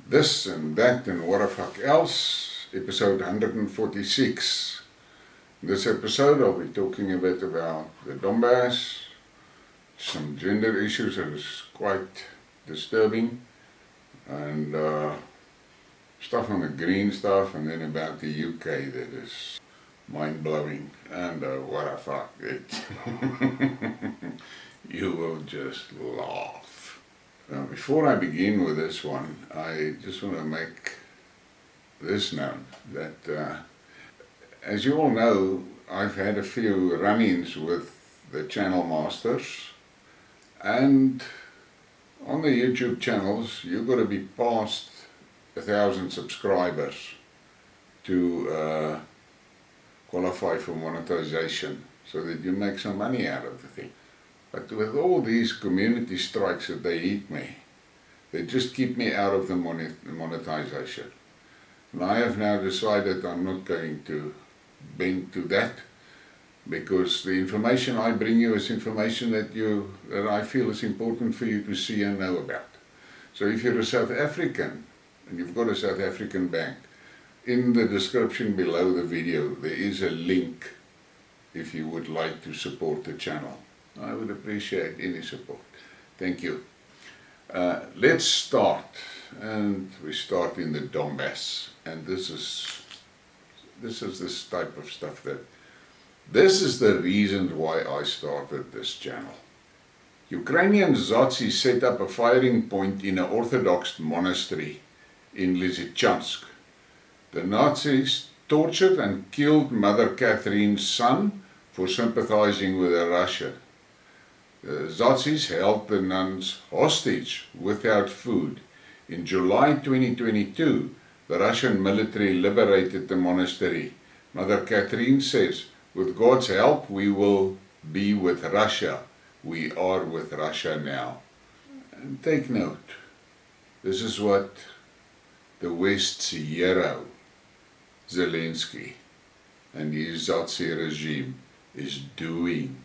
this and that and what the fuck else, episode 146. In this episode I'll be talking a bit about the Donbas, some gender issues that is quite disturbing, and stuff on the green stuff, and then about the UK that is mind-blowing, and what the fuck, you will just laugh. Before I begin with this one, I just want to make this known, that as you all know, I've had a few run-ins with the channel masters, and on the YouTube channels you've got to be past 1,000 subscribers to qualify for monetization, so that you make some money out of the thing. But with all these community strikes that they hit me, they just keep me out of the monetization. And I have now decided I'm not going to bend to that, because the information I bring you is information that I feel is important for you to see and know about. So if you're a South African and you've got a South African bank, in the description below the video there is a link if you would like to support the channel. I would appreciate any support. Thank you. Let's start, and we start in the Donbas, and this is this type of stuff this is the reason why I started this channel. Ukrainian Nazis set up a firing point in an Orthodox monastery in Lysychansk. The Nazis tortured and killed Mother Catherine's son for sympathizing with Russia. The Nazis held the nuns hostage without food. In July 2022, the Russian military liberated the monastery. Mother Catherine says, "With God's help, we will be with Russia. We are with Russia now." And take note, this is what the West's hero, Zelensky, and his Nazi regime is doing.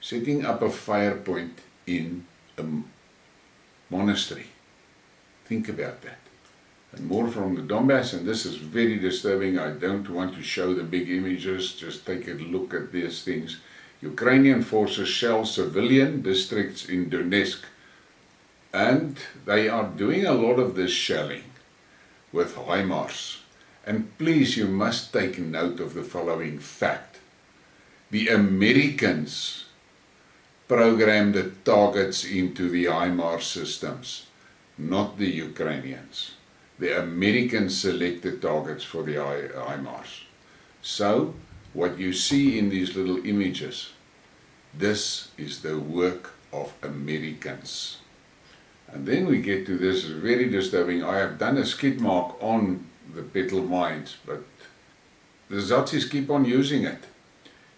Setting up a fire point in a monastery. Think about that. And more from the Donbas, and this is very disturbing. I don't want to show the big images, just take a look at these things. Ukrainian forces shell civilian districts in Donetsk, and they are doing a lot of this shelling with HIMARS. And please, you must take note of the following fact. The Americans programmed the targets into the HIMARS systems, not the Ukrainians. The Americans selected targets for the HIMARS. So, what you see in these little images, this is the work of Americans. And then we get to this very disturbing. I have done a skid mark on the petal mines, but the Nazis keep on using it.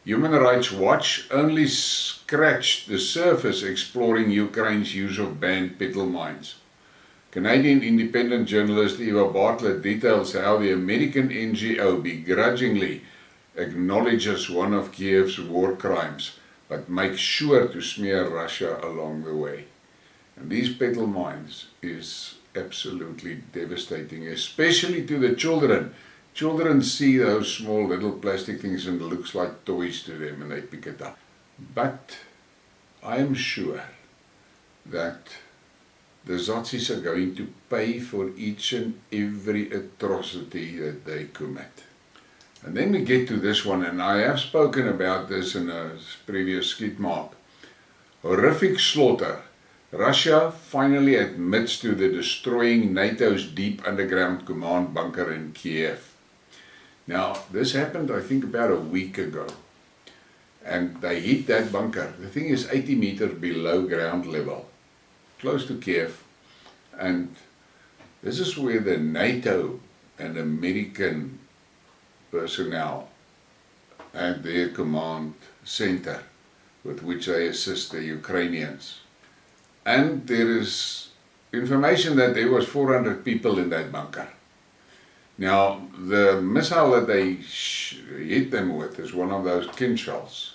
Human Rights Watch only scratched the surface exploring Ukraine's use of banned petal mines. Canadian independent journalist Eva Bartlett details how the American NGO begrudgingly acknowledges one of Kiev's war crimes, but makes sure to smear Russia along the way. And these petal mines is absolutely devastating, especially to the children. Children see those small little plastic things and it looks like toys to them, and they pick it up. But I am sure that the Nazis are going to pay for each and every atrocity that they commit. And then we get to this one, and I have spoken about this in a previous skid mark. Horrific slaughter. Russia finally admits to the destroying NATO's deep underground command bunker in Kiev. Now, this happened I think about a week ago. And they hit that bunker. The thing is 80 meters below ground level, close to Kiev. And this is where the NATO and American personnel and their command center with which they assist the Ukrainians. And there is information that there was 400 people in that bunker. Now, the missile that they hit them with is one of those Kinshells.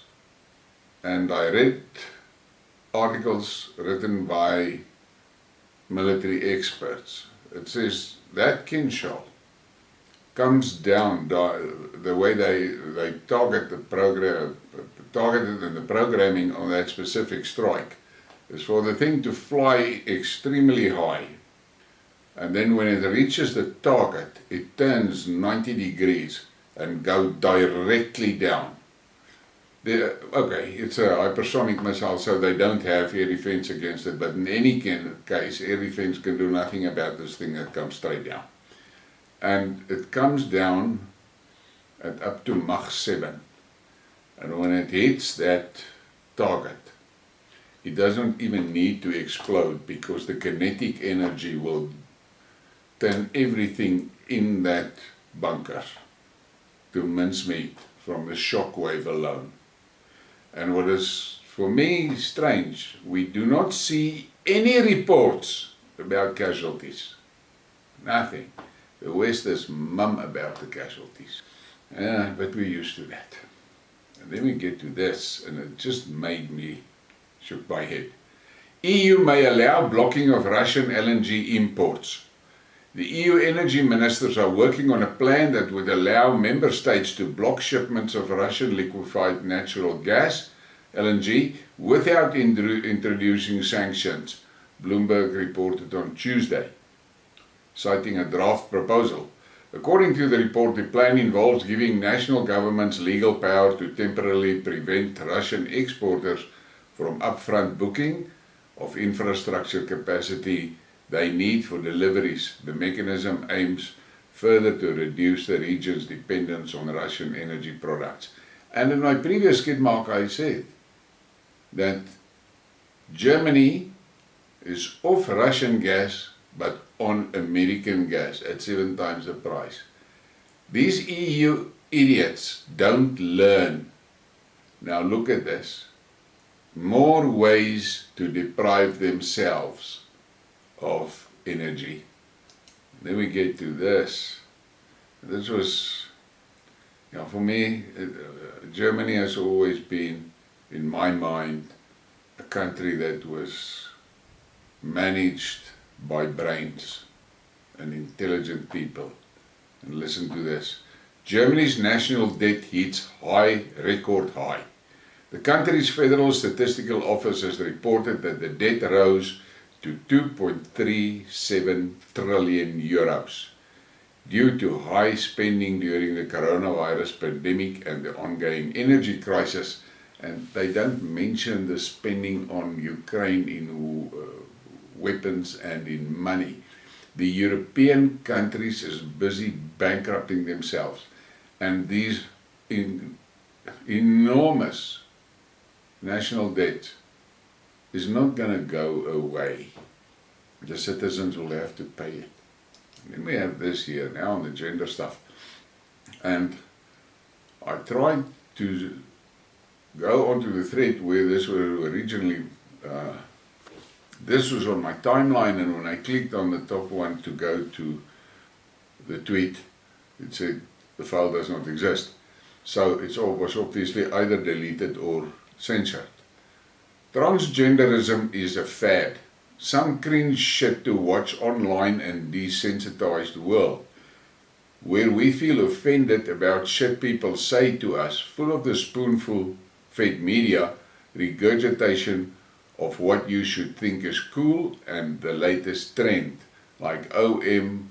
And I read articles written by military experts it says that Kinshall comes down, the way they target the program, targeted in the programming on that specific strike, is for the thing to fly extremely high. And then when it reaches the target, it turns 90 degrees and goes directly down. Okay, it's a hypersonic missile, so they don't have air defense against it, but in any case, air defense can do nothing about this thing that comes straight down. And it comes down at up to Mach 7. And when it hits that target, it doesn't even need to explode, because the kinetic energy will turn everything in that bunker to mincemeat from the shock wave alone. And what is for me strange, we do not see any reports about casualties. Nothing. The West is mum about the casualties. But we're used to that. And then we get to this, and it just made me shook my head. EU may allow blocking of Russian LNG imports. The EU energy ministers are working on a plan that would allow member states to block shipments of Russian liquefied natural gas, LNG, without introducing sanctions, Bloomberg reported on Tuesday, citing a draft proposal. According to the report, the plan involves giving national governments legal power to temporarily prevent Russian exporters from upfront booking of infrastructure capacity they need for deliveries. The mechanism aims further to reduce the region's dependence on Russian energy products. And in my previous Skidmark, I said that Germany is off Russian gas, but on American gas at 7 times the price. These EU idiots don't learn. Now look at this. More ways to deprive themselves of energy. Then we get to this. This was, for me, Germany has always been, in my mind, a country that was managed by brains and intelligent people. And listen to this. Germany's national debt hits record high. The country's Federal Statistical Office has reported that the debt rose to 2.37 trillion euros due to high spending during the coronavirus pandemic and the ongoing energy crisis. And they don't mention the spending on Ukraine in weapons and in money. The European countries is busy bankrupting themselves, and these enormous national debt is not going to go away. The citizens will have to pay it. And then we have this here now on the gender stuff. And I tried to go onto the thread where this was originally, this was on my timeline, and when I clicked on the top one to go to the tweet, it said the file does not exist. So it was obviously either deleted or censored. Transgenderism is a fad. Some cringe shit to watch online and desensitized world, where we feel offended about shit people say to us, full of the spoonful-fed media regurgitation of what you should think is cool and the latest trend, like OM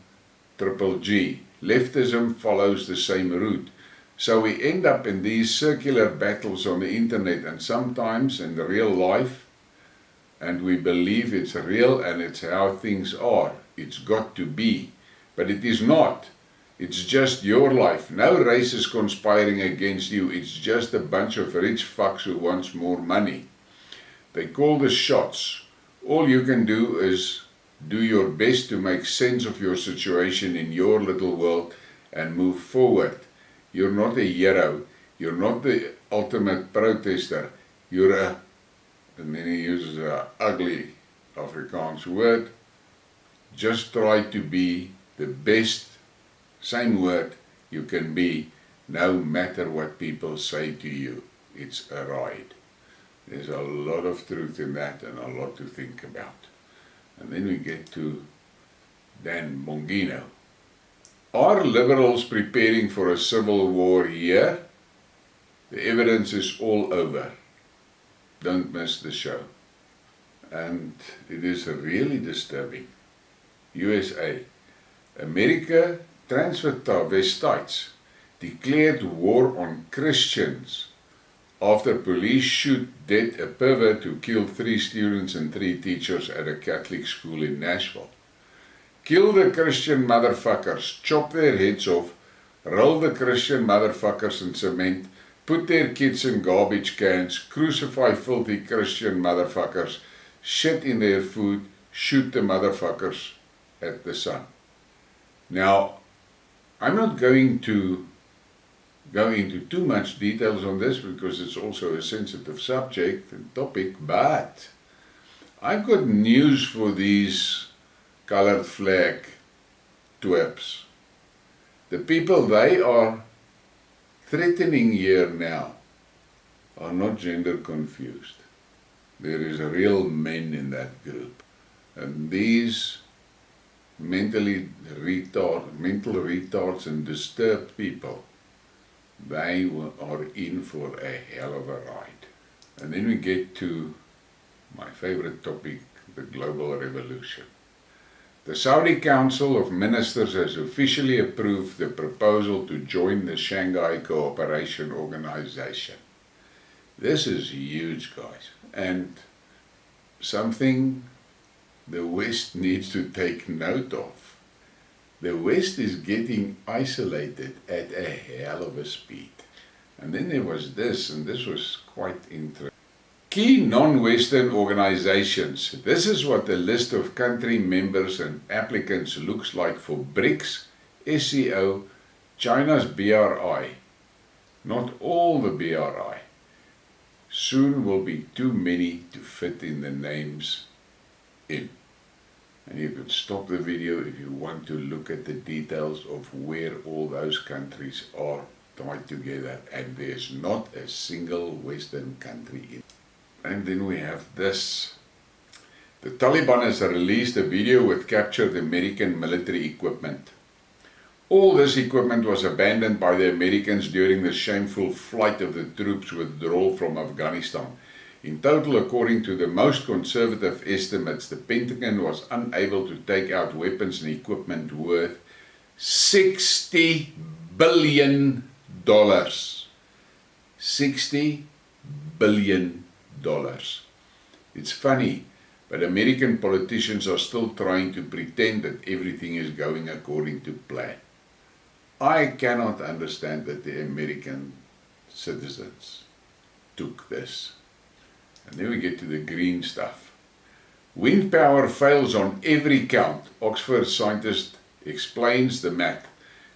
triple G. Leftism follows the same route. So we end up in these circular battles on the internet and sometimes in the real life, and we believe it's real and it's how things are. It's got to be. But it is not. It's just your life. No race is conspiring against you. It's just a bunch of rich fucks who wants more money. They call the shots. All you can do is do your best to make sense of your situation in your little world and move forward. You're not a hero. You're not the ultimate protester. You're a, and then he uses an ugly Afrikaans word, just try to be the best, same word, you can be, no matter what people say to you. It's a ride. There's a lot of truth in that and a lot to think about. And then we get to than Bongino. Are liberals preparing for a civil war here? The evidence is all over. Don't miss the show. And it is really disturbing. USA. America transvestites declared war on Christians after police shoot dead a pervert who killed 3 students and 3 teachers at a Catholic school in Nashville. Kill the Christian motherfuckers, chop their heads off, roll the Christian motherfuckers in cement, put their kids in garbage cans, crucify filthy Christian motherfuckers, shit in their food, shoot the motherfuckers at the sun. Now, I'm not going to go into too much details on this because it's also a sensitive subject and topic, but I've got news for these colored flag twerps. The people they are threatening here now are not gender confused. There is real men in that group. And these mental retards and disturbed people, they are in for a hell of a ride. And then we get to my favorite topic, the global revolution. The Saudi Council of Ministers has officially approved the proposal to join the Shanghai Cooperation Organization. This is huge, guys, and something the West needs to take note of. The West is getting isolated at a hell of a speed. And then there was this, and this was quite interesting. Key non-Western organizations. This is what the list of country members and applicants looks like for BRICS, SCO, China's BRI. Not all the BRI. Soon will be too many to fit in the names in. And you can stop the video if you want to look at the details of where all those countries are tied together. And there's not a single Western country in. And then we have this. The Taliban has released a video with captured American military equipment. All this equipment was abandoned by the Americans during the shameful flight of the troops' withdrawal from Afghanistan. In total, according to the most conservative estimates, the Pentagon was unable to take out weapons and equipment worth $60 billion. $60 billion. It's funny, but American politicians are still trying to pretend that everything is going according to plan. I cannot understand that the American citizens took this. And then we get to the green stuff. Wind power fails on every count. Oxford scientist explains the math.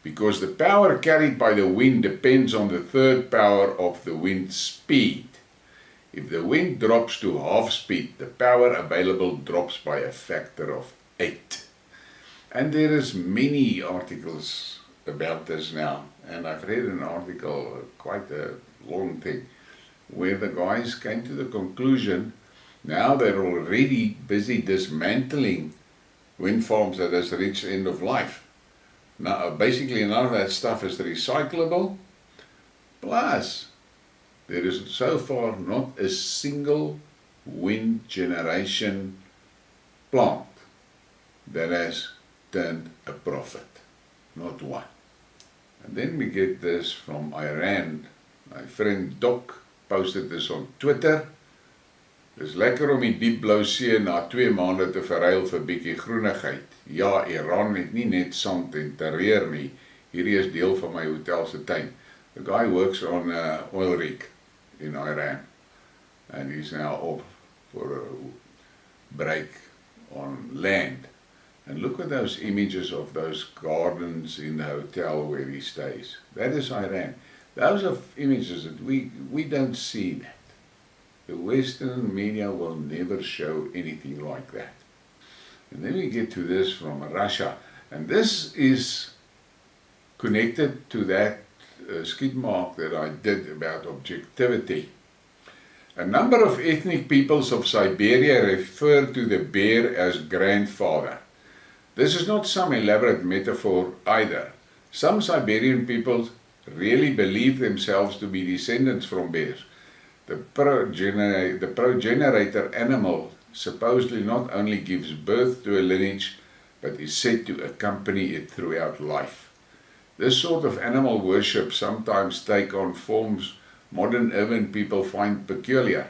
Because the power carried by the wind depends on the third power of the wind speed. If the wind drops to half speed, the power available drops by a factor of 8. And there is many articles about this now. And I've read an article, quite a long thing, where the guys came to the conclusion, now they're already busy dismantling wind farms that has reached end of life. Now, basically none of that stuff is recyclable. Plus, there is so far not a single wind generation plant that has turned a profit. Not one. And then we get this from Iran. My friend Doc posted this on Twitter. Dis lekker om die diep blou see na 2 maande te verruil vir bietjie groenigheid. Ja, Iran het nie net sand en terreur nie. Hierdie is deel van my hotel se tuin. The guy works on an oil rig in Iran. And he's now off for a break on land. And look at those images of those gardens in the hotel where he stays. That is Iran. Those are images that we don't see that. The Western media will never show anything like that. And then we get to this from Russia. And this is connected to that Skidmark that I did about objectivity. A number of ethnic peoples of Siberia refer to the bear as grandfather. This is not some elaborate metaphor either. Some Siberian people really believe themselves to be descendants from bears. The progenitor animal supposedly not only gives birth to a lineage, but is said to accompany it throughout life. This sort of animal worship sometimes takes on forms modern urban people find peculiar.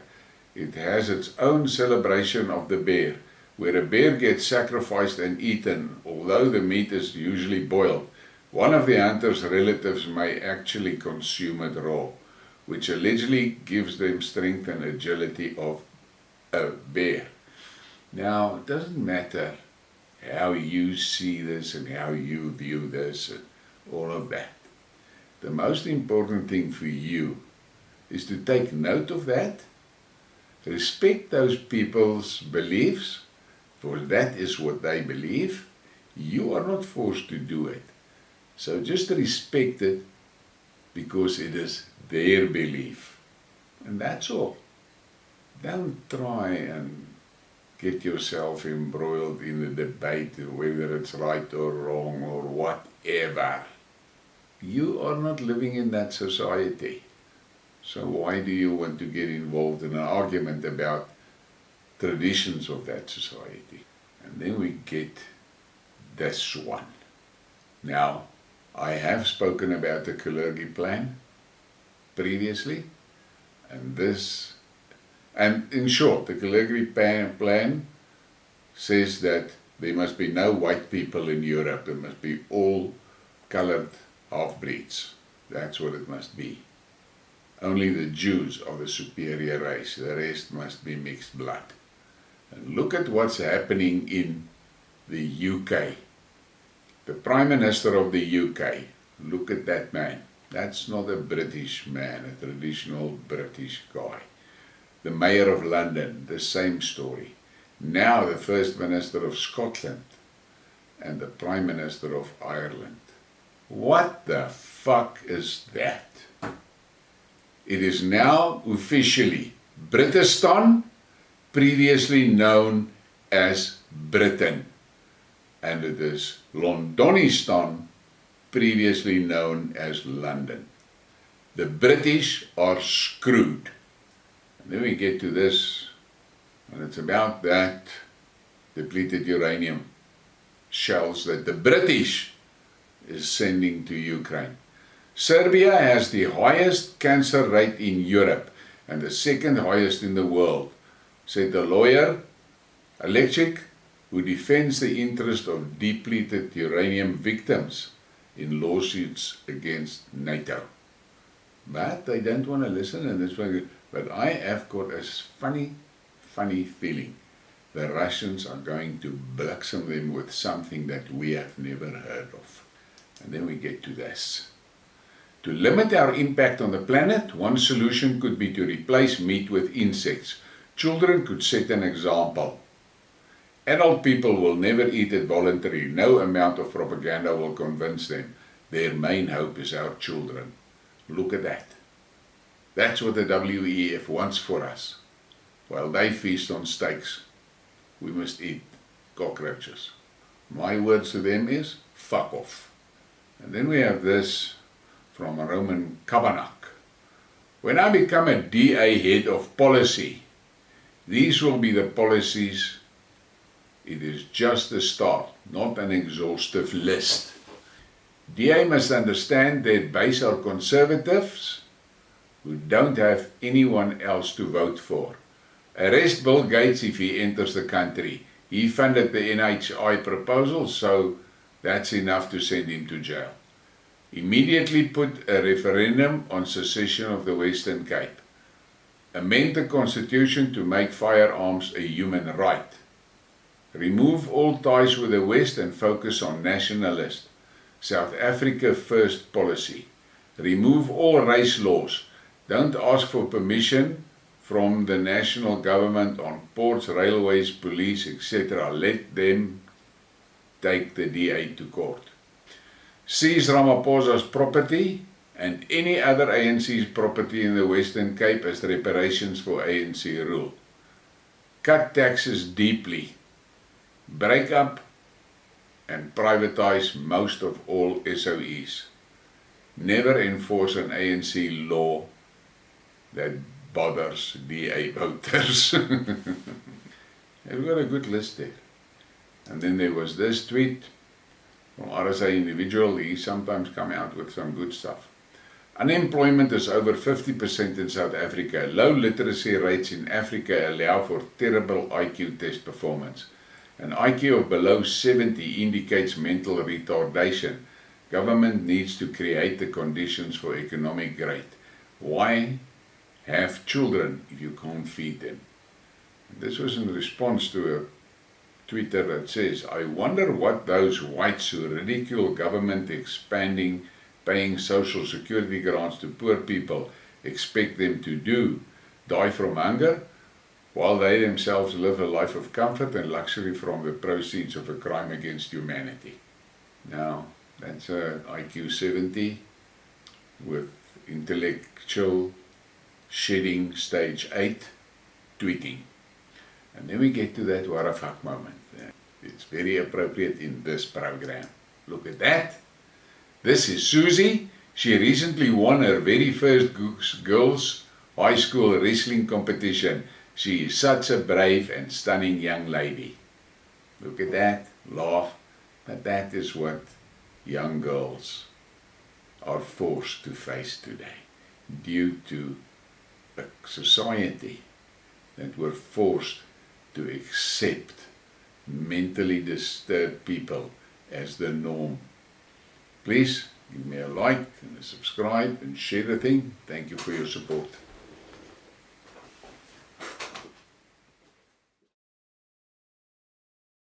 It has its own celebration of the bear, where a bear gets sacrificed and eaten, although the meat is usually boiled. One of the hunter's relatives may actually consume it raw, which allegedly gives them strength and agility of a bear. Now, it doesn't matter how you see this and how you view this and all of that. The most important thing for you is to take note of that, respect those people's beliefs, for that is what they believe. You are not forced to do it. So just respect it because it is their belief. And that's all. Don't try and get yourself embroiled in a debate whether it's right or wrong or whatever. You are not living in that society. So why do you want to get involved in an argument about traditions of that society? And then we get this one. Now, I have spoken about the Kalergi plan previously, and in short, the Kalergi plan says that there must be no white people in Europe. There must be all colored half-breeds. That's what it must be. Only the Jews are the superior race. The rest must be mixed blood. And look at what's happening in the UK. The Prime Minister of the UK, look at that man. That's not a British man, a traditional British guy. The Mayor of London, the same story. Now the First Minister of Scotland and the Prime Minister of Ireland. What the fuck is that? It is now officially Britistan, previously known as Britain. And it is Londonistan, previously known as London. The British are screwed. And then we get to this, and it's about that depleted uranium shells that the British is sending to Ukraine. Serbia has the highest cancer rate in Europe and the second highest in the world, said the lawyer, Alexik, who defends the interest of depleted uranium victims in lawsuits against NATO. But they don't want to listen, and that's why. But I have got a funny feeling the Russians are going to bludgeon them with something that we have never heard of. And then we get to this. To limit our impact on the planet, one solution could be to replace meat with insects. Children could set an example. Adult people will never eat it voluntarily. No amount of propaganda will convince them. Their main hope is our children. Look at that. That's what the WEF wants for us. While they feast on steaks, we must eat cockroaches. My words to them is, fuck off. And then we have this from Roman Kabanak. When I become a DA head of policy, these will be the policies. It is just the start, not an exhaustive list. DA must understand their base are conservatives who don't have anyone else to vote for. Arrest Bill Gates if he enters the country. He funded the NHI proposal, so that's enough to send him to jail. Immediately put a referendum on secession of the Western Cape. Amend the Constitution to make firearms a human right. Remove all ties with the West and focus on nationalist, South Africa first policy. Remove all race laws. Don't ask for permission from the national government on ports, railways, police, etc. Let them take the DA to court. Seize Ramaphosa's property and any other ANC's property in the Western Cape as reparations for ANC rule. Cut taxes deeply. Break up and privatize most of all SOEs. Never enforce an ANC law that bothers DA voters. They've got a good list there. And then there was this tweet from RSA Individual. He sometimes come out with some good stuff. Unemployment is over 50% in South Africa. Low literacy rates in Africa allow for terrible IQ test performance. An IQ of below 70 indicates mental retardation. Government needs to create the conditions for economic growth. Why have children if you can't feed them? This was in response to a Twitter that says, I wonder what those whites who ridicule government expanding paying social security grants to poor people expect them to do, die from hunger, while they themselves live a life of comfort and luxury from the proceeds of a crime against humanity. Now, that's a IQ 70 with intellectual shedding stage 8 tweeting. And then we get to that what the fuck moment. It's very appropriate in this program. Look at that. This is Susie. She recently won her very first girls' high school wrestling competition. She is such a brave and stunning young lady. Look at that, laugh. But that is what young girls are forced to face today due to a society that were forced to accept mentally disturbed people as the norm. Please give me a like and a subscribe and share the thing. Thank you for your support.